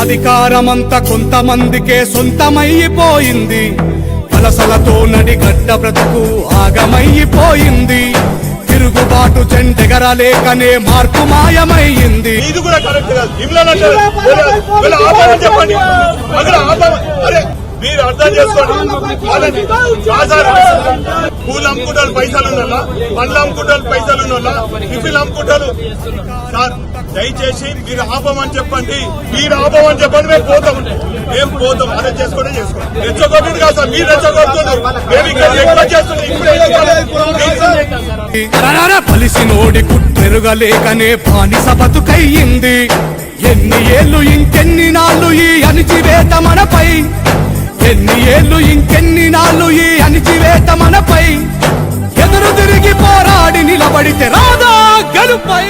అధికారమంతా కొంతమందికే సొంతమైపోయింది. వలసలతో నడిగడ్డ బ్రతుకు ఆగమైపోయింది. తిరుగుబాటు జెండెగరలేకనే మార్పు మాయమైంది. ఇది కూడా కరెక్ట్ కాదు. చెప్పండి మీరు అర్థం చేసుకోండి. పూలు అమ్ముకుంటారు పైసలు ఉన్నోళ్ళ, పండ్లు అమ్ముకుంటారు పైసలు ఉన్నోళ్ళ, టిఫిన్ అమ్ముకుంటారు. సార్ దయచేసి మీరు ఆపమని చెప్పండి, మీరు ఆపమని చెప్పండి. మేము పోతాం అదే చేసుకోండి. రెచ్చగొట్టుడు కాదు సార్, మీరు రెచ్చగొడుతున్నారు. మేము ఇక్కడ ఎక్కువ చేస్తున్నాం. పలిసినోడి కుట్టెరుగలేకనే బానిస బతుకయ్యింది. ఎన్ని ఏళ్ళు ఇంకెన్ని నాళ్ళు ఈ అణిచివేత మనపై, ఎన్ని ఏళ్ళు ఇంకెన్ని నాళ్ళు ఈ అణిచివేత మనపై. ఎదురు తిరిగి పోరాడి నిలబడితే రాదా గెలుపై.